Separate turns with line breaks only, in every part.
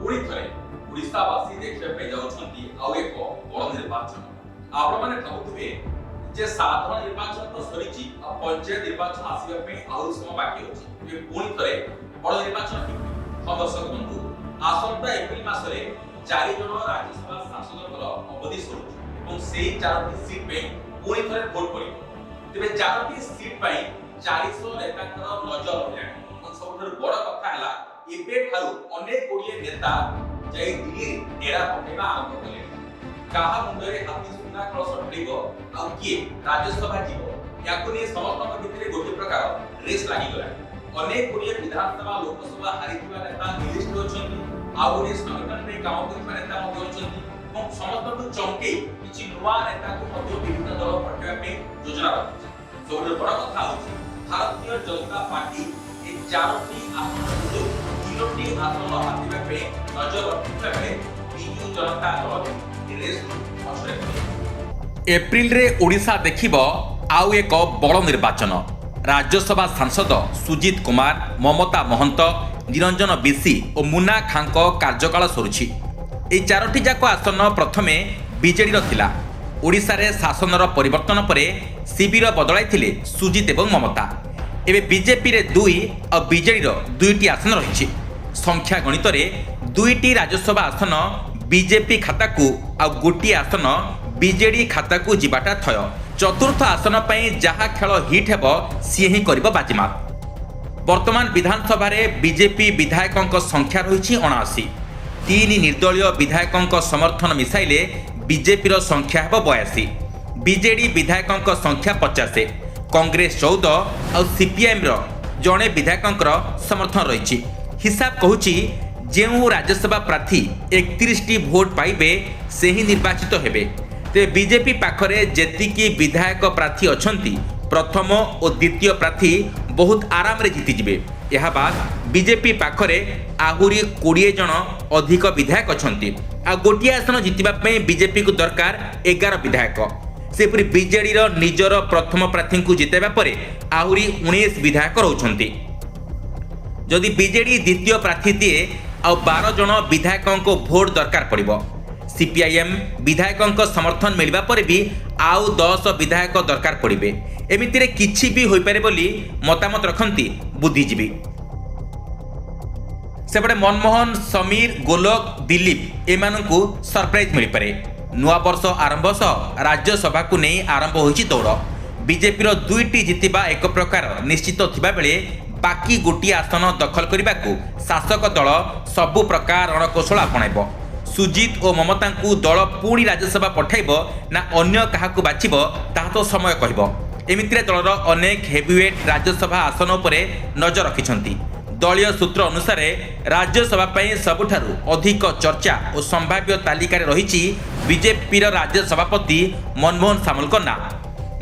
पुणी थे ओडावासी देखा जाऊँगी आउ एक बड़ निर्वाचन आपण मैंने भावुवे जे साधारण निर्वाचन तो सरी पंचायत निर्वाचन आसवाई आउ समय बाकी अच्छी पुणी थे बड़ निर्वाचन हाँ दर्शक बंधु आसंता एप्रिल मासरे 4 जन राज्यसभा सांसद अवधि सरुची से 4टी सीट पे पुणी थे भोट पड़े तेरे 4टी सीट पे 400 नेता नजर रहा सब बड़ कथा है एबे ठारू अनेक गुड़िए नेता जाई दिल्ली डेरा पकेबा आरंभ कले काहा मुंडरे हाथी सुना कलश पड़िबो आ किए राज्यसभा जीवो याकु ने समस्त भितरे गोटे प्रकार रेस लागि गला अनेक गुड़िए विधानसभा लोकसभा हारिथिबा नेता लिस्ट होछन्ती आ गुड़िए संगठन में काम करिबा नेता मध्ये होछन्ती और समस्त चौंके किछि नुवा नेता को मध्ये विभिन्न दल पठेबा पे योजना रखछि सबसे बड़ कथा होछि भारतीय जनता पार्टी ए 4टी आसन 3टी आसन हाथिबा पे नजर रखिबा बेले बिजू जनता दल रेस पछरे
एप्रिल रे ओडिशा देखिबो आउ एक बड़ निर्वाचन राज्यसभा सांसद सुजित कुमार ममता महंत निरंजन बिसी और मुना खांक कार्यकाल सरुछि ए 4टी जाक आसन प्रथमे बीजेडी थिला ओडिशा रे शासनर परिवर्तन परे शिविर बदलाइथिले सुजित एवं ममता एबे बीजेपी रे 2 और बीजेडी रो 2टी आसन रहिछि संख्या गणित रे 2टी राज्यसभा आसन बीजेपी खाता को आ गोटी आसन बीजेडी खाता को जिबाटा थय चतुर्थ आसन पई जहा खेल हिट हेबो सी ही करबो बाजीमात वर्तमान विधानसभा रे बीजेपी विधायकों संख्या रही 79 3 निर्दलीय विधायकों समर्थन मिसाइले बीजेपी रो संख्या हेबो 82 बीजेडी विधायकों संख्या 50 कांग्रेस 14 और सीपीएम रो जणे विधायकों समर्थन रही हिसाब कहूची जेउ राज्यसभा प्रार्थी 31टी भोट पाइबे से ही निर्वाचित हेबे ते बीजेपी पाखरे जेतिकी विधायक प्रार्थी अछंती प्रथम और द्वितीय प्रार्थी बहुत आराम रे जीति जिबे यहा बाद बीजेपी पाखरे आहुरी 20 जन अधिक विधायक अछंती आ गोटिया आसन जितिबा पे बीजेपी को दरकार 11 विधायक सेपरि बीजेडी रो निजर प्रथम प्रार्थी को जितेबा परे आहुरी 19 विधायक रहउछंती जदि बीजेडी द्वितीय प्रार्थी दिए आ 12 जन विधायकों को भोट दरकार पड़िबो सीपीआईएम विधायकों समर्थन मिलवा पर भी आउ 10 विधायक दरकार पड़े एमितिरे किछि भी होई पारे बोली मतामत रखती बुद्धिजीवी सेपटे मनमोहन समीर गोलोक दिलीप एमानकु सरप्राइज मिल पारे नुआ वर्ष आरंभ सह राज्यसभा को नहीं आरंभ होइछि दौड़ बीजेपी रो 2टी जितिबा एक प्रकार निश्चित थिबा बेले बाकी गोटी आसन दखल करने को शासक दल सबु प्रकार रणकौशल आपणाइब सुजित और ममता को दल पुणी राज्यसभा पठाइब ना अन्य क्या बाछिब ताहा तो समय कहब एमितिरे दलर अनेक हेवीवेट राज्यसभा आसन उपरे नजर रखिछंती दलीय सूत्र अनुसार राज्यसभा पई सबुठारु अधिक चर्चा और संभाव्य तालिका रही बीजेपी राज्य सभापति मनमोहन सामलकर ना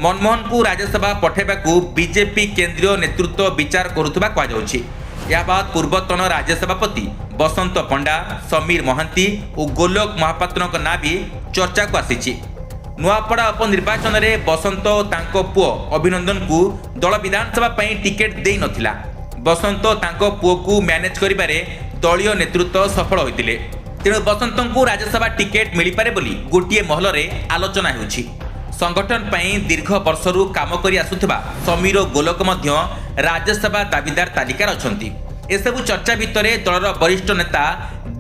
मनमोहन को राज्यसभा पठाइबा को बीजेपी केंद्रीय नेतृत्व विचार करुवा कहुछि या बाद पूर्वतन राज्य सभापति बसंत पंडा समीर महांती और गोलोक महापात्र ना भी चर्चा को आसी नुआपड़ा उपनिर्वाचन में बसंत तांको पुओ अभिनंदन को दल विधानसभा टिकेट दे नथिला बसंत तांको पुओ को मैनेज करिबारे दलीय नेतृत्व सफल होइतिले तेणु बसंत को राज्यसभा टिकेट मिल पारे बोली गोटे महल में आलोचना होउछि संगठन पई दीर्घ वर्षरु काम करि आसुथिबा समीर गोलोक मध्य राज्यसभा दाबीदार तालिकार अछंती एसबु चर्चा भितर दलर वरिष्ठ नेता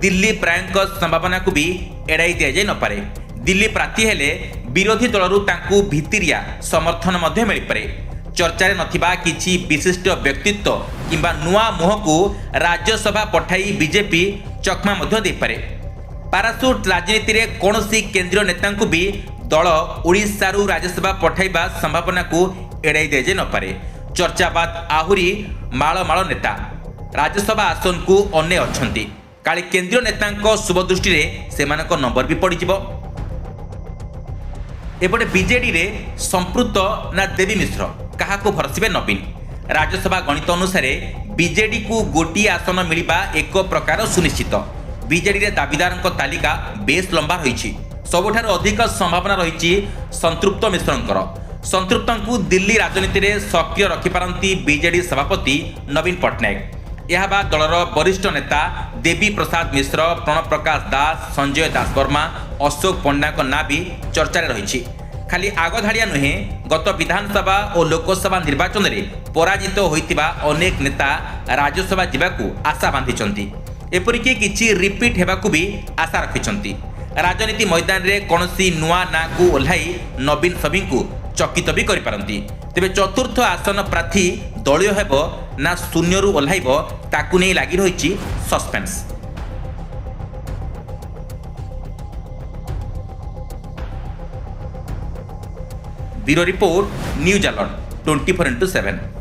दिलीप रायଙ୍କ संभावना को भी एड़ाई दिया जाय न पारे दिलीप प्रार्थी हेले विरोधी दलरु तांकु भितिरिया समर्थन मध्य मिल पारे चर्चा रे नथिबा किछि विशिष्ट व्यक्तित्व किंबा नुआ मुह को राज्यसभा पठाई बीजेपी चकमा मध्य दे पारे पारासूट राजनीति रे कोनोसी केंद्रीय नेता को भी दल ओडिशारू राज्यसभा पठाइबा संभावना को एड़ाई दिया जाय न पारे चर्चा बाद आहुरी माळ नेता राज्यसभा आसन को अने अछंती काले केंद्रीय नेता शुभ दृष्टि रे सेमानक नंबर भी पड़ी जिवो एपटे बीजेडी रे संपृक्त ना देवी मिश्र कहा को भरसिबे नवीन राज्यसभा गणित अनुसार बीजेडी को गोटी आसन मिलवा एक प्रकार सुनिश्चित बीजेडी रे दाबीदार तालिका बेस लंबा रही सबुठार अधिक संभावना रही संतृप्त मिश्रंकर संतृप्त को दिल्ली राजनीति में सक्रिय रखिपारती बीजेडी सभापति नवीन पट्टनायक ଏହା ବାଦ ଦଳର ବରିଷ୍ଠ ନେତା ଦେବୀ ପ୍ରସାଦ ମିଶ୍ର, ପ୍ରଣବ ପ୍ରକାଶ ଦାସ, ସଞ୍ଜୟ ଦାସ ବର୍ମା, ଅଶୋକ ପଣ୍ଡାଙ୍କ ନାଁ ବି ଚର୍ଚ୍ଚାରେ ରହିଛି। ଖାଲି ଆଗଧାଡ଼ିଆ ନୁହେଁ, ଗତ ବିଧାନସଭା ଓ ଲୋକସଭା ନିର୍ବାଚନରେ ପରାଜିତ ହୋଇଥିବା ଅନେକ ନେତା ରାଜ୍ୟସଭା ଯିବାକୁ ଆଶା ବାନ୍ଧିଛନ୍ତି। ଏପରିକି କିଛି ରିପିଟ୍ ହେବାକୁ ବି ଆଶା ରଖିଛନ୍ତି। ରାଜନୀତି ମଇଦାନରେ କୌଣସି ନୂଆ ନାଁକୁ ଓହ୍ଲାଇ ନବୀନ ସଭିଙ୍କୁ ଚକିତ ବି କରିପାରନ୍ତି। ତେବେ ଚତୁର୍ଥ ଆସନ ପ୍ରାର୍ଥୀ ଦଳୀୟ ହେବ ନା ଶୂନ୍ୟରୁ ଓହ୍ଲାଇବ, ତାକୁ ନେଇ ଲାଗି ରହିଛି suspense. Bureau report, news alert 24x7।